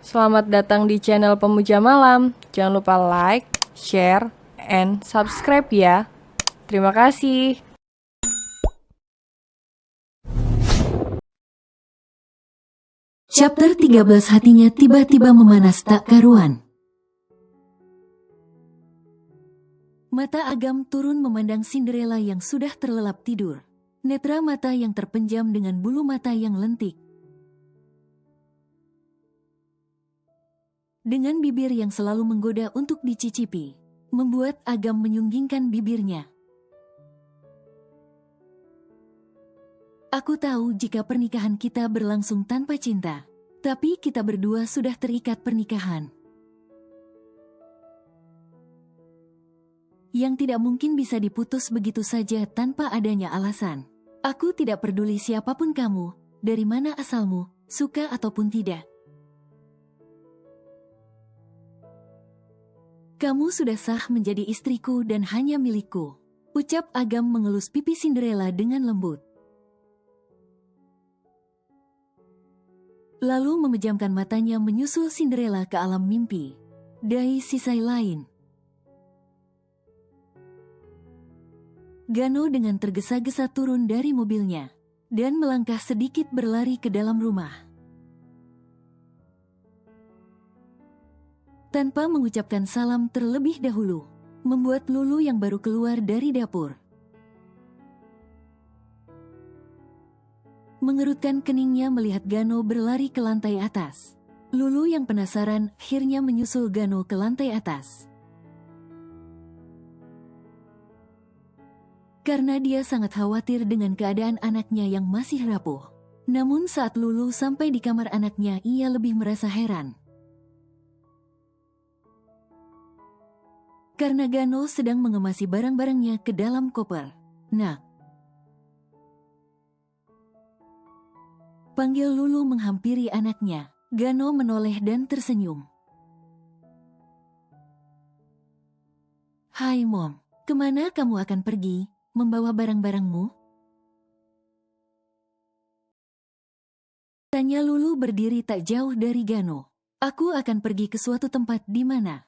Selamat datang di channel Pemuja Malam. Jangan lupa like, share, and subscribe ya. Terima kasih. Chapter 13 hatinya tiba-tiba memanas tak karuan. Mata Agam turun memandang Cinderella yang sudah terlelap tidur. Netra mata yang terpenjam dengan bulu mata yang lentik. Dengan bibir yang selalu menggoda untuk dicicipi, membuat Agam menyunggingkan bibirnya. Aku tahu jika pernikahan kita berlangsung tanpa cinta, tapi kita berdua sudah terikat pernikahan yang tidak mungkin bisa diputus begitu saja tanpa adanya alasan. Aku tidak peduli siapapun kamu, dari mana asalmu, suka ataupun tidak. Kamu sudah sah menjadi istriku dan hanya milikku, ucap Agam mengelus pipi Cinderella dengan lembut. Lalu memejamkan matanya menyusul Cinderella ke alam mimpi. Dari sisi lain, Gano dengan tergesa-gesa turun dari mobilnya dan melangkah sedikit berlari ke dalam rumah. Tanpa mengucapkan salam terlebih dahulu, membuat Lulu yang baru keluar dari dapur mengerutkan keningnya melihat Gano berlari ke lantai atas. Lulu yang penasaran akhirnya menyusul Gano ke lantai atas. Karena dia sangat khawatir dengan keadaan anaknya yang masih rapuh. Namun saat Lulu sampai di kamar anaknya, ia lebih merasa heran. Karena Gano sedang mengemasi barang-barangnya ke dalam koper. Nak, panggil Lulu menghampiri anaknya. Gano menoleh dan tersenyum. Hai Mom, kemana kamu akan pergi? Membawa barang-barangmu? Tanya Lulu berdiri tak jauh dari Gano. Aku akan pergi ke suatu tempat di mana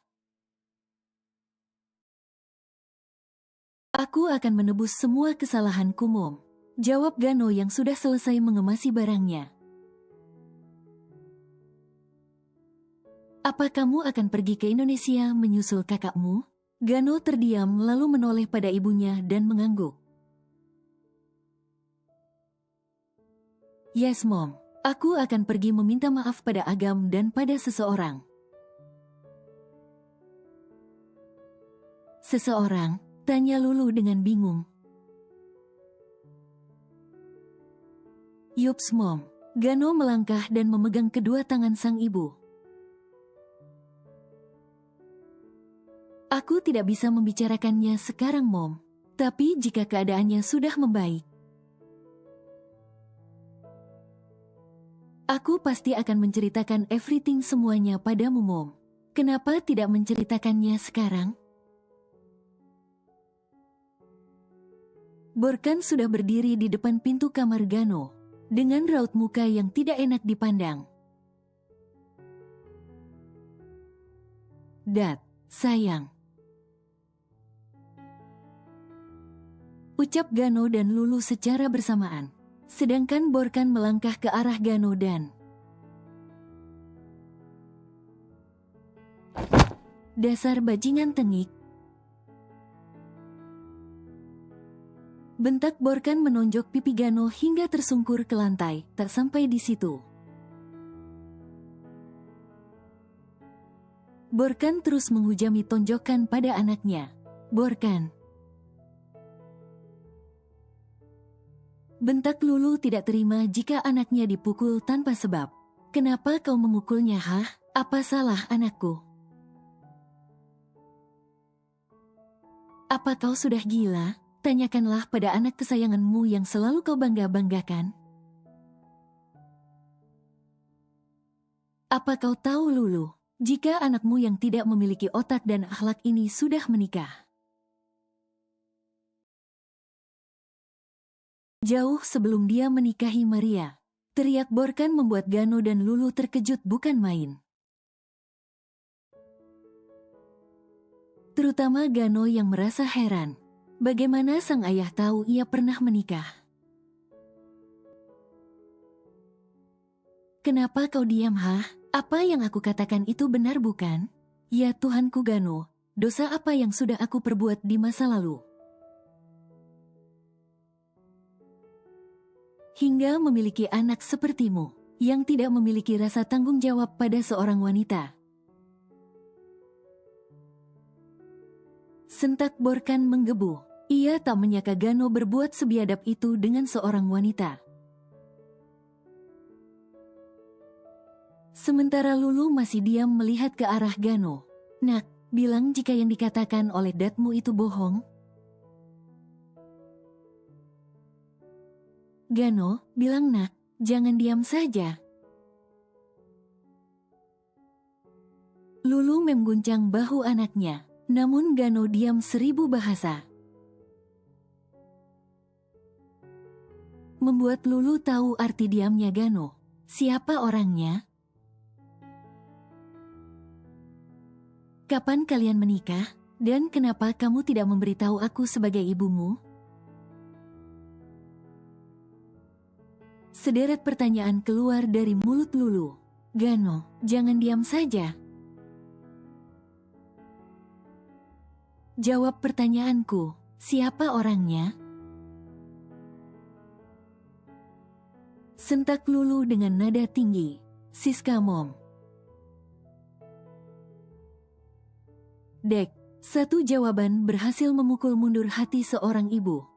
aku akan menebus semua kesalahanku, Mom. Jawab Gano yang sudah selesai mengemasi barangnya. Apa kamu akan pergi ke Indonesia menyusul kakakmu? Gano terdiam lalu menoleh pada ibunya dan mengangguk. Yes, Mom. Aku akan pergi meminta maaf pada Agam dan pada seseorang. Seseorang? Tanya Lulu dengan bingung. Yups, Mom. Gano melangkah dan memegang kedua tangan sang ibu. Aku tidak bisa membicarakannya sekarang, Mom. Tapi jika keadaannya sudah membaik, aku pasti akan menceritakan everything semuanya padamu, Mom. Kenapa tidak menceritakannya sekarang? Borkan sudah berdiri di depan pintu kamar Gano, dengan raut muka yang tidak enak dipandang. Dad, sayang. Ucap Gano dan Lulu secara bersamaan. Sedangkan Borkan melangkah ke arah Gano dan dasar bajingan tengik. Bentak Borkan menonjok pipi Gano hingga tersungkur ke lantai. Tak sampai di situ, Borkan terus menghujami tonjokan pada anaknya. Borkan. Bentak Lulu tidak terima jika anaknya dipukul tanpa sebab. Kenapa kau memukulnya, hah? Apa salah anakku? Apa kau sudah gila? Tanyakanlah pada anak kesayanganmu yang selalu kau bangga-banggakan. Apa kau tahu, Lulu, jika anakmu yang tidak memiliki otak dan akhlak ini sudah menikah? Jauh sebelum dia menikahi Maria, teriak Borkan membuat Gano dan Lulu terkejut bukan main. terutama Gano yang merasa heran. Bagaimana sang ayah tahu ia pernah menikah? Kenapa kau diam, Hah? Apa yang aku katakan itu benar bukan? Ya Tuhanku Gano, dosa apa yang sudah aku perbuat di masa lalu? Hingga memiliki anak sepertimu, yang tidak memiliki rasa tanggung jawab pada seorang wanita. Sentak Borkan menggebu. Ia tak menyangka Gano berbuat sebiadab itu dengan seorang wanita. Sementara Lulu masih diam melihat ke arah Gano. Nak, bilang jika yang dikatakan oleh datmu itu bohong. Gano, bilang nak, jangan diam saja. Lulu mengguncang bahu anaknya, namun Gano diam 1000 bahasa. Membuat Lulu tahu arti diamnya Gano. Siapa orangnya? Kapan kalian menikah? Dan kenapa kamu tidak memberitahu aku sebagai ibumu? Sederet pertanyaan keluar dari mulut Lulu. Gano, jangan diam saja. Jawab pertanyaanku, siapa orangnya? Sentak Lulu dengan nada tinggi. Siska Mom. Dek, satu jawaban berhasil memukul mundur hati seorang ibu.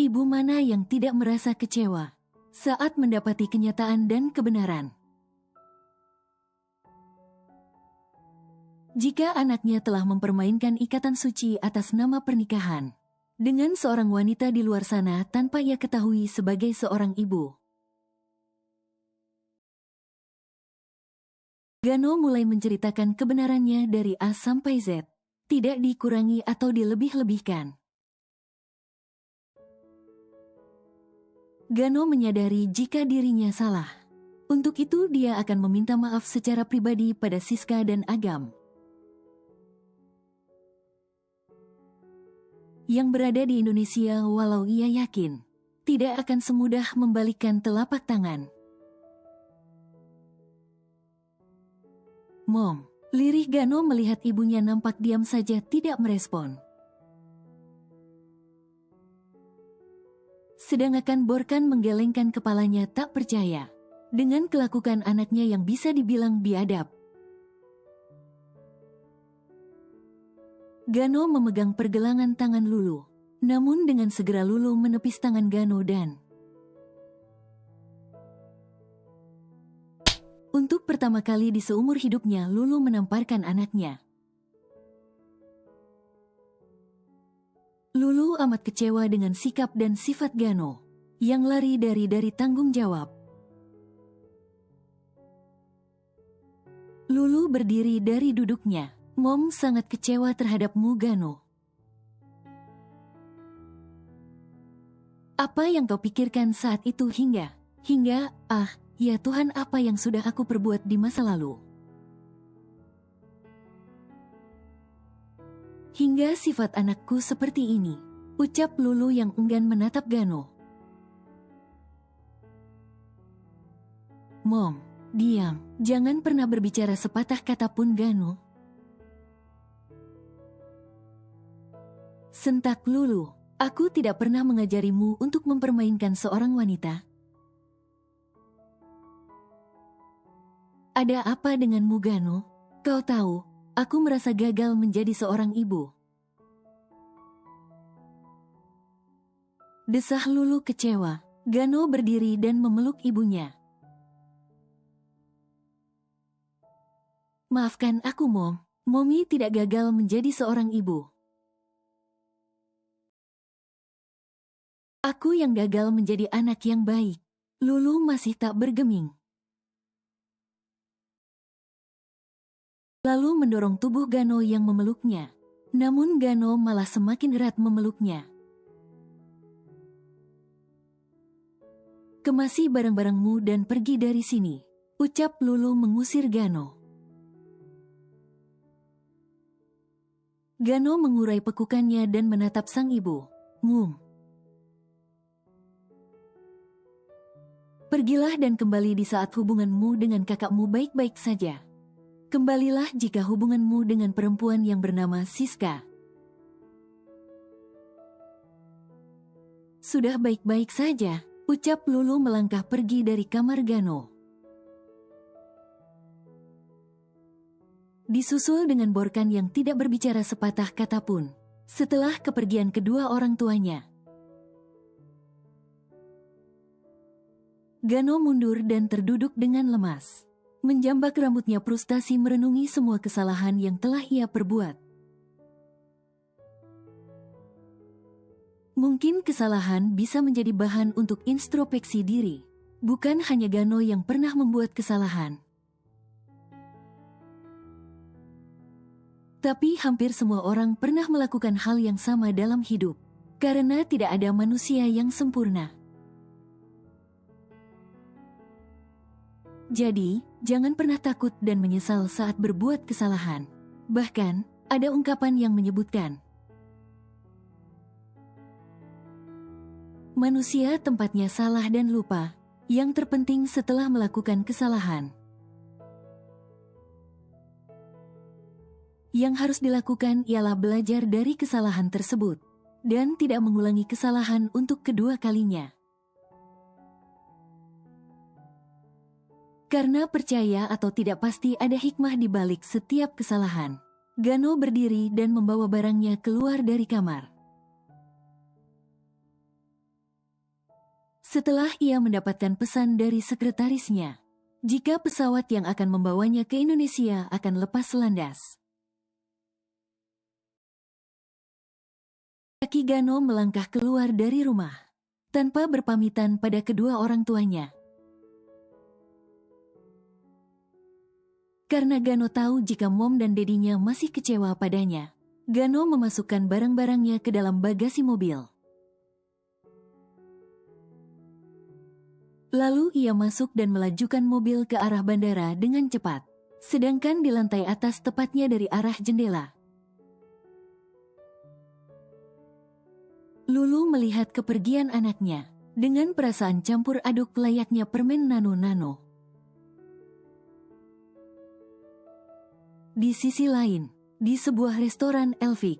Ibu mana yang tidak merasa kecewa saat mendapati kenyataan dan kebenaran? Jika anaknya telah mempermainkan ikatan suci atas nama pernikahan dengan seorang wanita di luar sana tanpa ia ketahui sebagai seorang ibu. Gano mulai menceritakan kebenarannya dari A sampai Z, tidak dikurangi atau dilebih-lebihkan. Gano menyadari jika dirinya salah. Untuk itu dia akan meminta maaf secara pribadi pada Siska dan Agam yang berada di Indonesia, walau ia yakin tidak akan semudah membalikkan telapak tangan. Mom, lirih Gano melihat ibunya nampak diam saja tidak merespon. Sedangkan Borkan menggelengkan kepalanya tak percaya dengan kelakuan anaknya yang bisa dibilang biadab. Gano memegang pergelangan tangan Lulu, namun dengan segera Lulu menepis tangan Gano dan untuk pertama kali di seumur hidupnya Lulu menamparkan anaknya. Lulu amat kecewa dengan sikap dan sifat Gano yang lari dari tanggung jawab. Lulu berdiri dari duduknya. Mom sangat kecewa terhadapmu Gano. Apa yang kau pikirkan saat itu hingga, ya Tuhan apa yang sudah aku perbuat di masa lalu? Hingga sifat anakku seperti ini, ucap Lulu yang enggan menatap Gano. Mom, diam, jangan pernah berbicara sepatah kata pun Gano. Sentak Lulu, aku tidak pernah mengajarimu untuk mempermainkan seorang wanita. Ada apa denganmu Gano? Kau tahu, aku merasa gagal menjadi seorang ibu. Desah Lulu kecewa. Gano berdiri dan memeluk ibunya. Maafkan aku Mom, Mommy tidak gagal menjadi seorang ibu. Aku yang gagal menjadi anak yang baik. Lulu masih tak bergeming. Lalu mendorong tubuh Gano yang memeluknya. Namun Gano malah semakin erat memeluknya. Kemasi barang-barangmu dan pergi dari sini, ucap Lulu mengusir Gano. Gano mengurai pekukannya dan menatap sang ibu. Pergilah dan kembali di saat hubunganmu dengan kakakmu baik-baik saja. Kembalilah jika hubunganmu dengan perempuan yang bernama Siska sudah baik-baik saja, ucap Lulu melangkah pergi dari kamar Gano. Disusul dengan Borkan yang tidak berbicara sepatah kata pun. Setelah kepergian kedua orang tuanya, Gano mundur dan terduduk dengan lemas. Menjambak rambutnya frustasi merenungi semua kesalahan yang telah ia perbuat. Mungkin kesalahan bisa menjadi bahan untuk introspeksi diri. Bukan hanya Gano yang pernah membuat kesalahan. Tapi hampir semua orang pernah melakukan hal yang sama dalam hidup. Karena tidak ada manusia yang sempurna. Jadi, jangan pernah takut dan menyesal saat berbuat kesalahan. Bahkan, ada ungkapan yang menyebutkan, manusia tempatnya salah dan lupa, yang terpenting setelah melakukan kesalahan. Yang harus dilakukan ialah belajar dari kesalahan tersebut, dan tidak mengulangi kesalahan untuk kedua kalinya. Karena percaya atau tidak pasti ada hikmah di balik setiap kesalahan. Gano berdiri dan membawa barangnya keluar dari kamar. Setelah ia mendapatkan pesan dari sekretarisnya, jika pesawat yang akan membawanya ke Indonesia akan lepas landas. Kaki Gano melangkah keluar dari rumah, tanpa berpamitan pada kedua orang tuanya. Karena Gano tahu jika mom dan dedinya masih kecewa padanya, Gano memasukkan barang-barangnya ke dalam bagasi mobil. Lalu ia masuk dan melajukan mobil ke arah bandara dengan cepat, sedangkan di lantai atas tepatnya dari arah jendela. Lulu melihat kepergian anaknya, dengan perasaan campur aduk layaknya permen nano-nano. Di sisi lain, di sebuah restoran Elvik,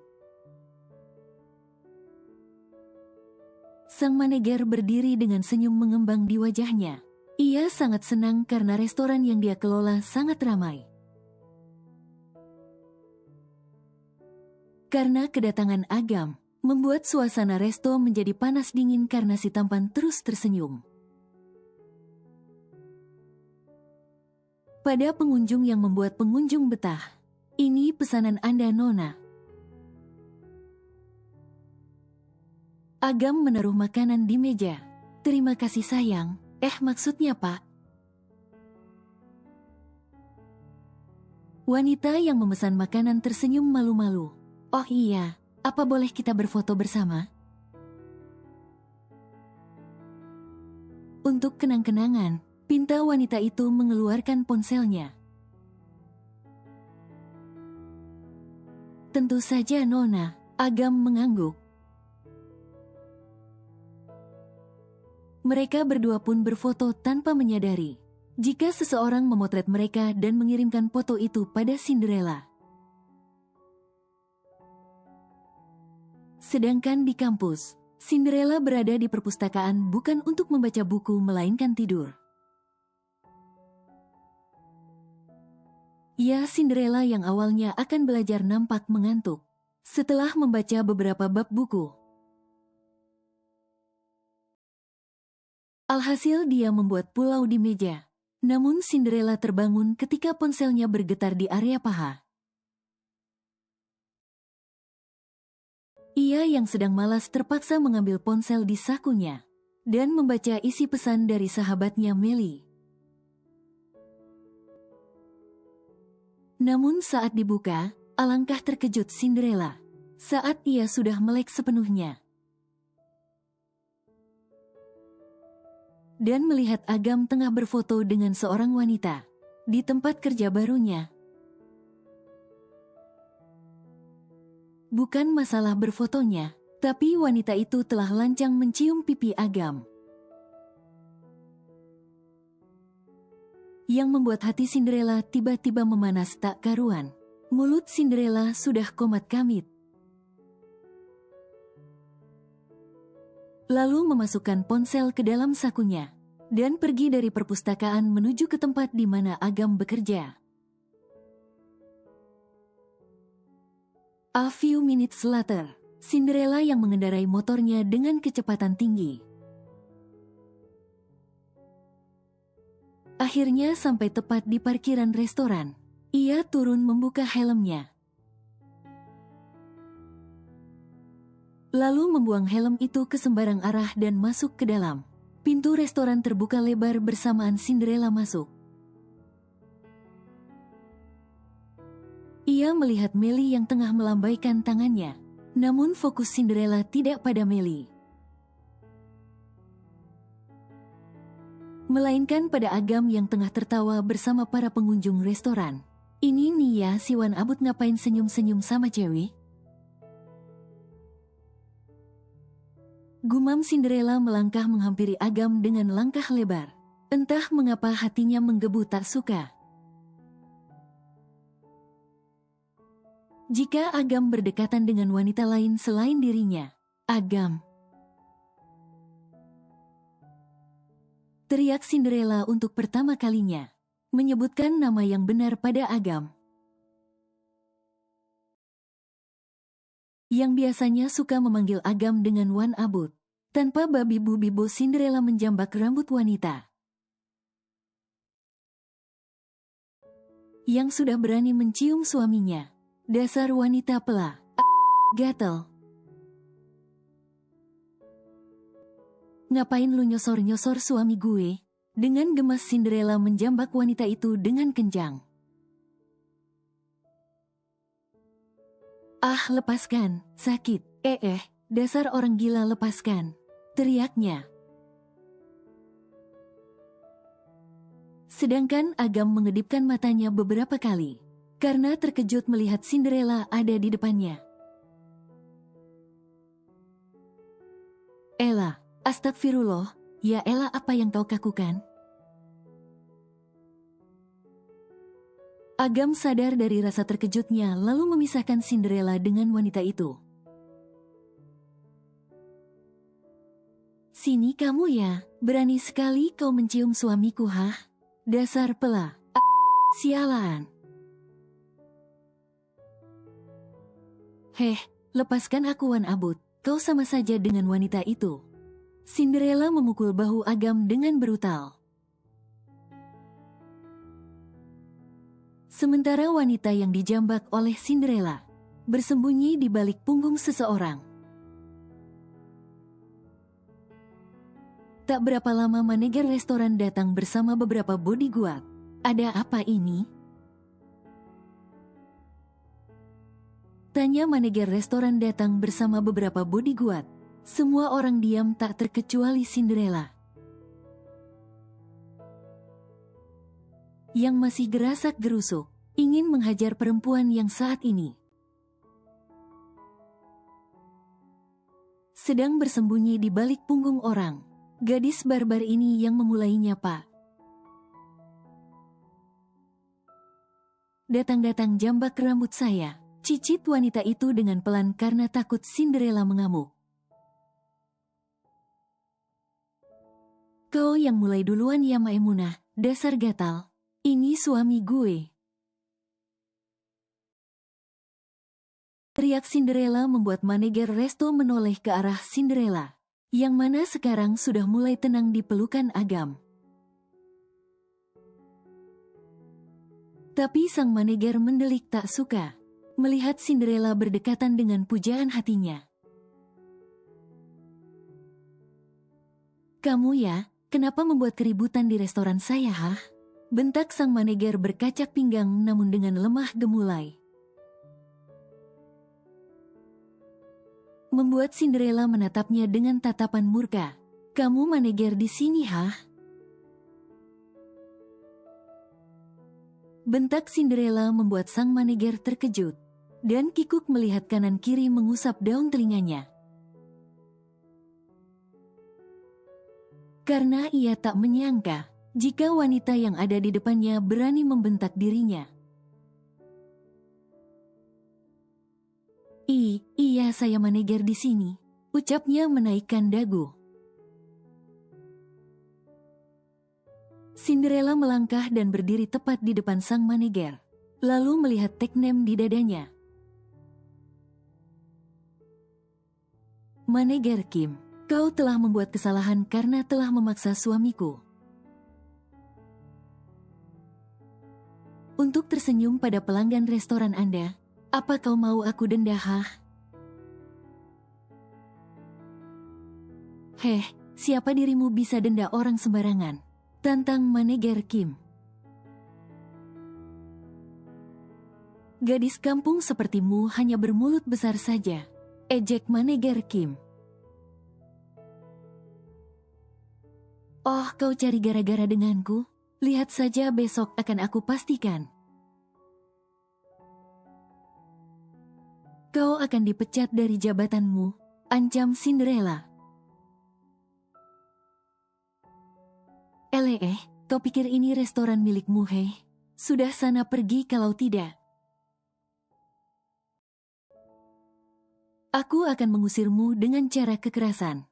sang manajer berdiri dengan senyum mengembang di wajahnya. Ia sangat senang karena restoran yang dia kelola sangat ramai. Karena kedatangan Agam, membuat suasana resto menjadi panas dingin karena si tampan terus tersenyum. Pada pengunjung yang membuat pengunjung betah. Ini pesanan Anda, Nona. Agam menaruh makanan di meja. Terima kasih sayang. Maksudnya Pak. Wanita yang memesan makanan tersenyum malu-malu. Oh iya, apa boleh kita berfoto bersama? Untuk kenang-kenangan, pinta wanita itu mengeluarkan ponselnya. Tentu saja Nona, Agam mengangguk. Mereka berdua pun berfoto tanpa menyadari jika seseorang memotret mereka dan mengirimkan foto itu pada Cinderella. Sedangkan di kampus, Cinderella berada di perpustakaan bukan untuk membaca buku melainkan tidur. Ya, Cinderella yang awalnya akan belajar nampak mengantuk setelah membaca beberapa bab buku. Alhasil dia membuat pulau di meja. Namun Cinderella terbangun ketika ponselnya bergetar di area paha. Ia yang sedang malas terpaksa mengambil ponsel di sakunya dan membaca isi pesan dari sahabatnya Melly. Namun saat dibuka, alangkah terkejut Cinderella saat ia sudah melek sepenuhnya. Dan melihat Agam tengah berfoto dengan seorang wanita di tempat kerja barunya. Bukan masalah berfotonya, tapi wanita itu telah lancang mencium pipi Agam. Yang membuat hati Cinderella tiba-tiba memanas tak karuan. Mulut Cinderella sudah komat kamit. Lalu memasukkan ponsel ke dalam sakunya dan pergi dari perpustakaan menuju ke tempat di mana Agam bekerja. A few minutes later, Cinderella yang mengendarai motornya dengan kecepatan tinggi. Akhirnya sampai tepat di parkiran restoran. Ia turun membuka helmnya. Lalu membuang helm itu ke sembarang arah dan masuk ke dalam. Pintu restoran terbuka lebar bersamaan Cinderella masuk. Ia melihat Melly yang tengah melambaikan tangannya. Namun fokus Cinderella tidak pada Melly, melainkan pada Agam yang tengah tertawa bersama para pengunjung restoran. Ini nih ya si Wan Abut ngapain senyum-senyum sama cewek? Gumam Cinderella melangkah menghampiri Agam dengan langkah lebar. Entah mengapa hatinya menggebu tak suka. Jika Agam berdekatan dengan wanita lain selain dirinya, Agam, teriak Cinderella untuk pertama kalinya, menyebutkan nama yang benar pada Agam. Yang biasanya suka memanggil Agam dengan Wan Abut. Tanpa babi bu bibo Cinderella menjambak rambut wanita yang sudah berani mencium suaminya. Dasar wanita pela, gatel. Ngapain lu nyosor-nyosor suami gue? Dengan gemas Cinderella menjambak wanita itu dengan kencang. Ah, lepaskan, sakit. Dasar orang gila, lepaskan, teriaknya. Sedangkan Agam mengedipkan matanya beberapa kali karena terkejut melihat Cinderella ada di depannya. Ella, astagfirullah, ya Ella, apa yang kau lakukan? Agam sadar dari rasa terkejutnya lalu memisahkan Cinderella dengan wanita itu. Sini kamu ya, berani sekali kau mencium suamiku, hah? Dasar pela, sialan. Lepaskan aku Wan Abut, kau sama saja dengan wanita itu. Cinderella memukul bahu Agam dengan brutal. Sementara wanita yang dijambak oleh Cinderella bersembunyi di balik punggung seseorang. Tak berapa lama manajer restoran datang bersama beberapa bodyguard. Ada apa ini? Tanya manajer restoran datang bersama beberapa bodyguard. Semua orang diam tak terkecuali Cinderella, yang masih gerasak gerusuk, ingin menghajar perempuan yang saat ini sedang bersembunyi di balik punggung orang. Gadis barbar ini yang memulainya, Pak. Datang-datang jambak rambut saya, cicit wanita itu dengan pelan karena takut Cinderella mengamuk. Kau yang mulai duluan ya Maemunah, dasar gatal. Ini suami gue. Teriak Cinderella membuat manajer resto menoleh ke arah Cinderella, yang mana sekarang sudah mulai tenang di pelukan Agam. Tapi sang manajer mendelik tak suka melihat Cinderella berdekatan dengan pujaan hatinya. Kamu ya, kenapa membuat keributan di restoran saya, hah? Bentak sang manajer berkacak pinggang namun dengan lemah gemulai. Membuat Cinderella menatapnya dengan tatapan murka. Kamu manajer di sini, hah? Bentak Cinderella membuat sang manajer terkejut. Dan kikuk melihat kanan kiri mengusap daun telinganya. Karena ia tak menyangka jika wanita yang ada di depannya berani membentak dirinya. Iya saya manajer di sini, ucapnya menaikkan dagu. Cinderella melangkah dan berdiri tepat di depan sang manajer, lalu melihat teknem di dadanya. Manajer Kim, kau telah membuat kesalahan karena telah memaksa suamiku untuk tersenyum pada pelanggan restoran Anda. Apa kau mau aku denda, hah? Heh, siapa dirimu bisa denda orang sembarangan? Tantang manajer Kim. Gadis kampung sepertimu hanya bermulut besar saja, ejek manajer Kim. Oh, kau cari gara-gara denganku? Lihat saja besok akan aku pastikan. Kau akan dipecat dari jabatanmu, ancam Cinderella. Kau pikir ini restoran milikmu, hei? Sudah sana pergi kalau tidak. Aku akan mengusirmu dengan cara kekerasan.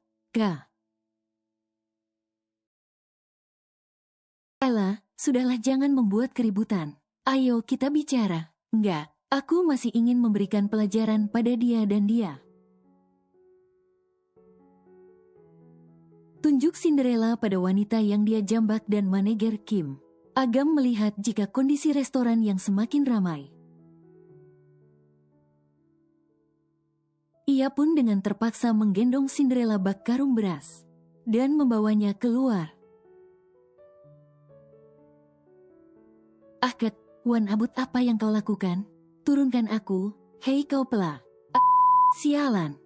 Alah, sudahlah jangan membuat keributan. Ayo kita bicara. Enggak, aku masih ingin memberikan pelajaran pada dia dan dia. Tunjuk Cinderella pada wanita yang dia jambak dan manajer Kim. Agam melihat jika kondisi restoran yang semakin ramai. Ia pun dengan terpaksa menggendong Cinderella bak karung beras dan membawanya keluar. Ket, Wan Abut, apa yang kau lakukan? Turunkan aku, hei kau pela. Sialan.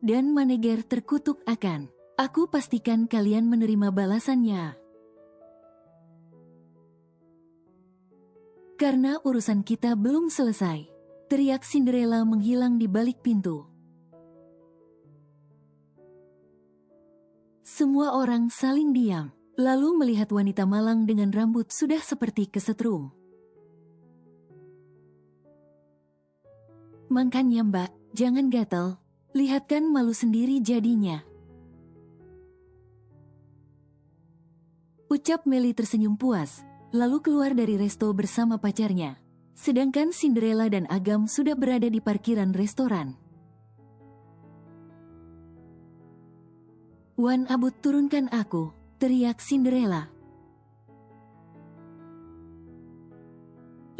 Dan manajer terkutuk akan. Aku pastikan kalian menerima balasannya. Karena urusan kita belum selesai. Teriak Cinderella menghilang di balik pintu. Semua orang saling diam, lalu melihat wanita malang dengan rambut sudah seperti kesetrum. Makanya Mbak, jangan gatal. Lihat kan malu sendiri jadinya. Ucap Meli tersenyum puas, lalu keluar dari resto bersama pacarnya. Sedangkan Cinderella dan Agam sudah berada di parkiran restoran. Wan Abut, turunkan aku, teriak Cinderella.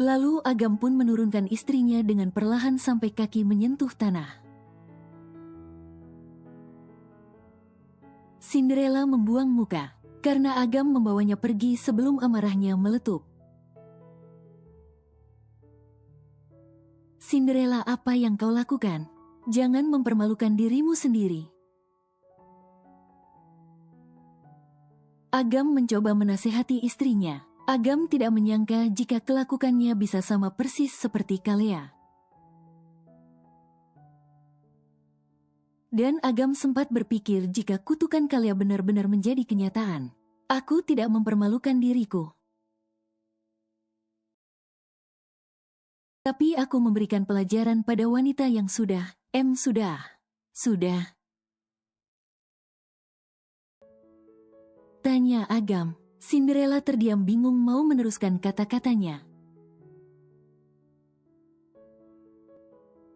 Lalu Agam pun menurunkan istrinya dengan perlahan sampai kaki menyentuh tanah. Cinderella membuang muka, karena Agam membawanya pergi sebelum amarahnya meletup. Cinderella, apa yang kau lakukan? Jangan mempermalukan dirimu sendiri. Agam mencoba menasehati istrinya. Agam tidak menyangka jika kelakuannya bisa sama persis seperti Kalea. Dan Agam sempat berpikir jika kutukan Kalea benar-benar menjadi kenyataan. Aku tidak mempermalukan diriku. Tapi aku memberikan pelajaran pada wanita yang sudah. Tanya Agam. Cinderella terdiam bingung mau meneruskan kata-katanya.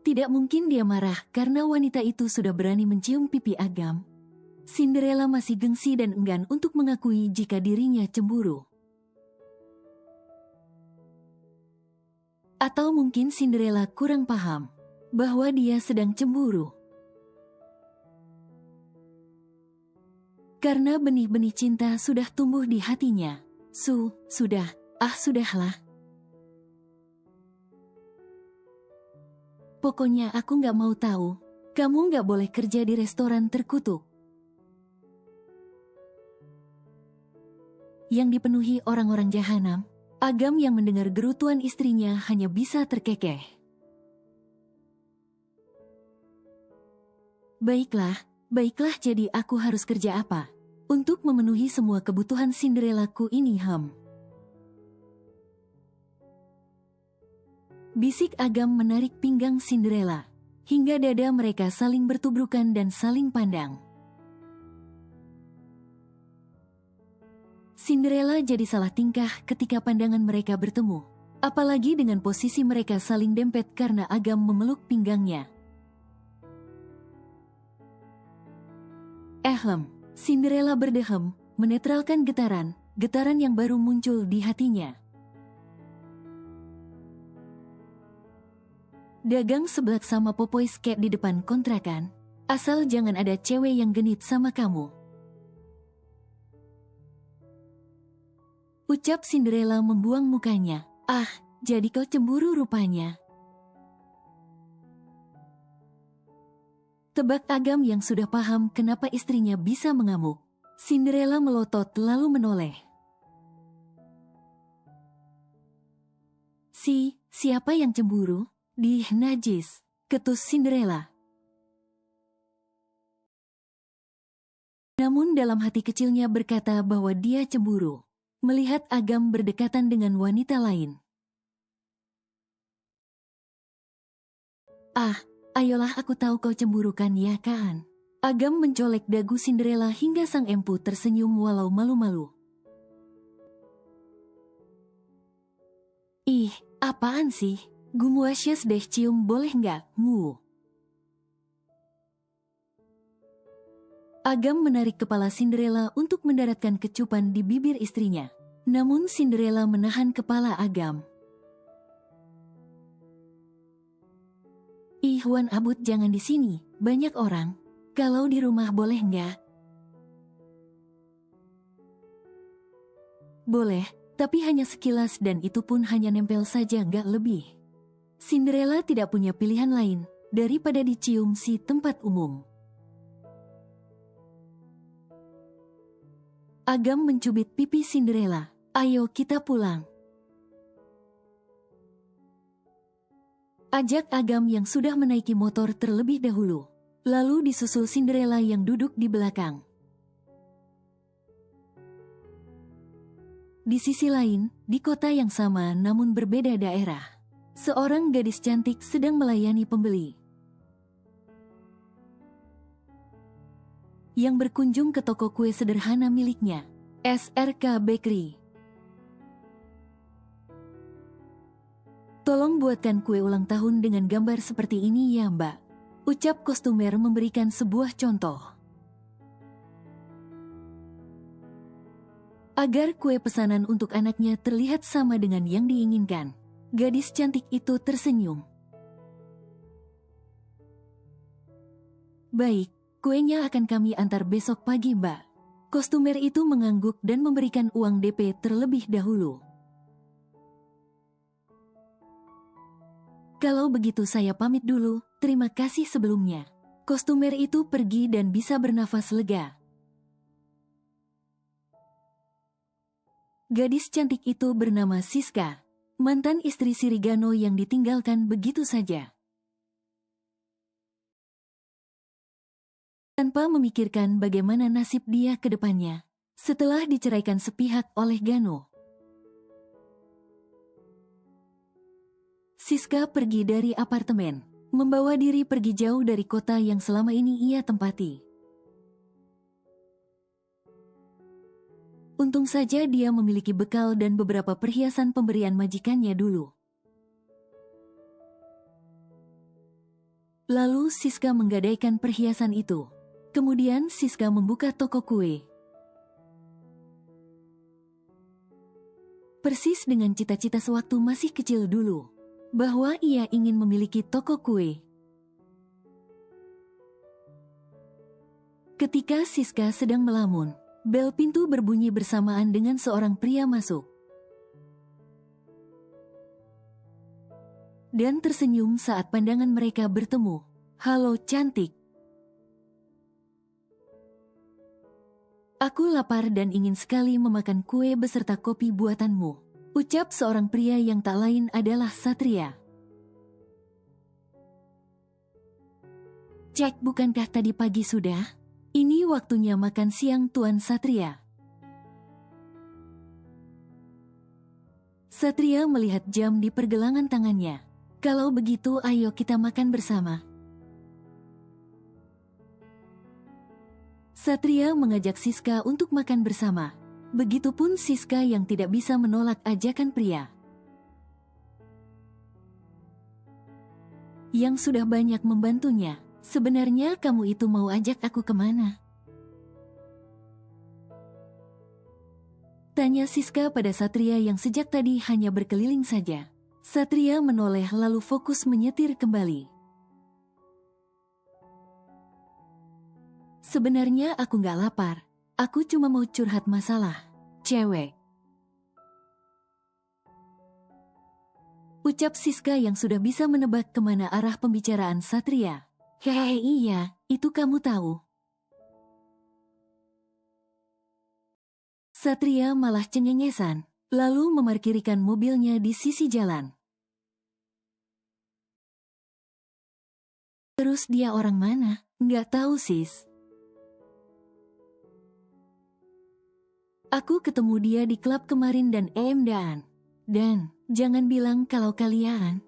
Tidak mungkin dia marah karena wanita itu sudah berani mencium pipi Agam. Cinderella masih gengsi dan enggan untuk mengakui jika dirinya cemburu. Atau mungkin Cinderella kurang paham bahwa dia sedang cemburu. Karena benih-benih cinta sudah tumbuh di hatinya. Sudahlah. Pokoknya aku gak mau tahu. Kamu gak boleh kerja di restoran terkutuk yang dipenuhi orang-orang jahanam. Agam yang mendengar gerutuan istrinya hanya bisa terkekeh. Baiklah, jadi aku harus kerja apa? Untuk memenuhi semua kebutuhan Cinderellaku ini, Bisik Agam menarik pinggang Cinderella, hingga dada mereka saling bertubrukan dan saling pandang. Cinderella jadi salah tingkah ketika pandangan mereka bertemu, apalagi dengan posisi mereka saling dempet karena Agam memeluk pinggangnya. Cinderella berdehem, menetralkan getaran yang baru muncul di hatinya. Dagang seblak sama popoi skate di depan kontrakan, asal jangan ada cewek yang genit sama kamu. Ucap Cinderella membuang mukanya. Jadi kau cemburu rupanya. Tebak Agam yang sudah paham kenapa istrinya bisa mengamuk. Cinderella melotot lalu menoleh. Siapa yang cemburu? Najis, ketus Cinderella. Namun dalam hati kecilnya berkata bahwa dia cemburu melihat Agam berdekatan dengan wanita lain. Ayolah, aku tahu kau cemburu kan, ya kan? Agam mencolek dagu Cinderella hingga sang empu tersenyum walau malu-malu. Apaan sih? Gumuasyes deh, cium boleh nggak? Agam menarik kepala Cinderella untuk mendaratkan kecupan di bibir istrinya. Namun Cinderella menahan kepala Agam. Wan Abut, jangan di sini, banyak orang. Kalau di rumah boleh nggak? Boleh, tapi hanya sekilas dan itu pun hanya nempel saja, nggak lebih. Cinderella tidak punya pilihan lain daripada dicium si tempat umum. Agam mencubit pipi Cinderella. Ayo kita pulang. Ajak Agam yang sudah menaiki motor terlebih dahulu. Lalu disusul Cinderella yang duduk di belakang. Di sisi lain, di kota yang sama namun berbeda daerah, seorang gadis cantik sedang melayani pembeli yang berkunjung ke toko kue sederhana miliknya, SRK Bakery. Tolong buatkan kue ulang tahun dengan gambar seperti ini ya, Mbak. Ucap kostumer memberikan sebuah contoh. Agar kue pesanan untuk anaknya terlihat sama dengan yang diinginkan, gadis cantik itu tersenyum. Baik, kuenya akan kami antar besok pagi, Mbak. Kostumer itu mengangguk dan memberikan uang DP terlebih dahulu. Kalau begitu saya pamit dulu, terima kasih sebelumnya. Kostumer itu pergi dan bisa bernafas lega. Gadis cantik itu bernama Siska, mantan istri Sirigano yang ditinggalkan begitu saja. Tanpa memikirkan bagaimana nasib dia ke depannya, setelah diceraikan sepihak oleh Gano. Siska pergi dari apartemen, membawa diri pergi jauh dari kota yang selama ini ia tempati. Untung saja dia memiliki bekal dan beberapa perhiasan pemberian majikannya dulu. Lalu Siska menggadaikan perhiasan itu. Kemudian Siska membuka toko kue. Persis dengan cita-cita sewaktu masih kecil dulu, bahwa ia ingin memiliki toko kue. Ketika Siska sedang melamun, bel pintu berbunyi bersamaan dengan seorang pria masuk. Dan tersenyum saat pandangan mereka bertemu. Halo cantik. Aku lapar dan ingin sekali memakan kue beserta kopi buatanmu. Ucap seorang pria yang tak lain adalah Satria. Cek, bukankah tadi pagi sudah? Ini waktunya makan siang, Tuan Satria. Satria melihat jam di pergelangan tangannya. Kalau begitu, ayo kita makan bersama. Satria mengajak Siska untuk makan bersama. Begitupun Siska yang tidak bisa menolak ajakan pria. Yang sudah banyak membantunya. Sebenarnya kamu itu mau ajak aku kemana? Tanya Siska pada Satria yang sejak tadi hanya berkeliling saja. Satria menoleh lalu fokus menyetir kembali. Sebenarnya aku gak lapar. Aku cuma mau curhat masalah cewek. Ucap Siska yang sudah bisa menebak kemana arah pembicaraan Satria. Hehehe, iya, itu kamu tahu. Satria malah cengengesan, lalu memarkirkan mobilnya di sisi jalan. Terus dia orang mana? Nggak tahu, sis. Aku ketemu dia di klub kemarin dan emdaan. Dan, jangan bilang kalau kalian...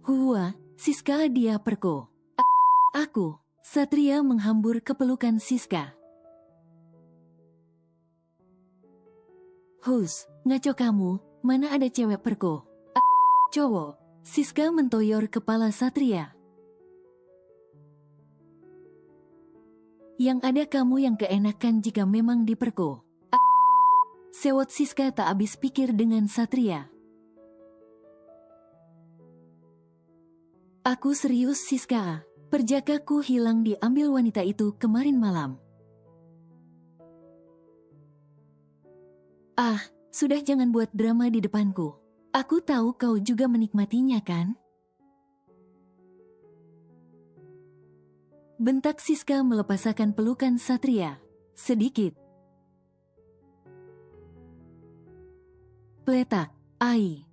Hua, Siska dia perko. Aku, Satria menghambur ke pelukan Siska. Hus, ngaco kamu, mana ada cewek perko? Cowok, Siska mentoyor kepala Satria. Yang ada kamu yang keenakan jika memang diperko. Sewot Siska tak habis pikir dengan Satria. Aku serius, Siska. Perjakaku hilang diambil wanita itu kemarin malam. Ah, sudah jangan buat drama di depanku. Aku tahu kau juga menikmatinya kan? Bentak Siska melepaskan pelukan Satria. Sedikit. Pletak, ai.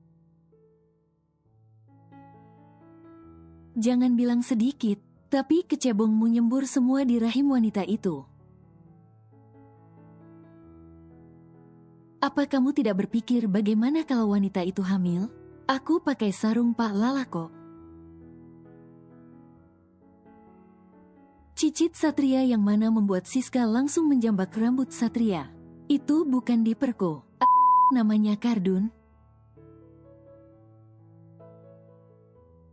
Jangan bilang sedikit, tapi kecebongmu nyembur semua di rahim wanita itu. Apa kamu tidak berpikir bagaimana kalau wanita itu hamil? Aku pakai sarung Pak Lala kok. Cicit Satria yang mana membuat Siska langsung menjambak rambut Satria. Itu bukan diperko. Namanya kardun.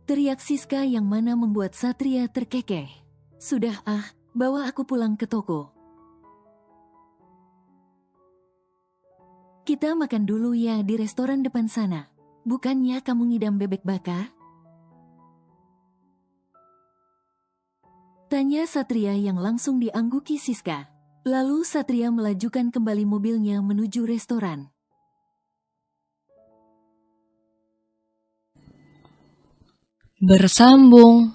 Teriak Siska yang mana membuat Satria terkekeh. Sudah bawa aku pulang ke toko. Kita makan dulu ya di restoran depan sana. Bukannya kamu ngidam bebek bakar? Tanya Satria yang langsung diangguki Siska. Lalu Satria melajukan kembali mobilnya menuju restoran. Bersambung.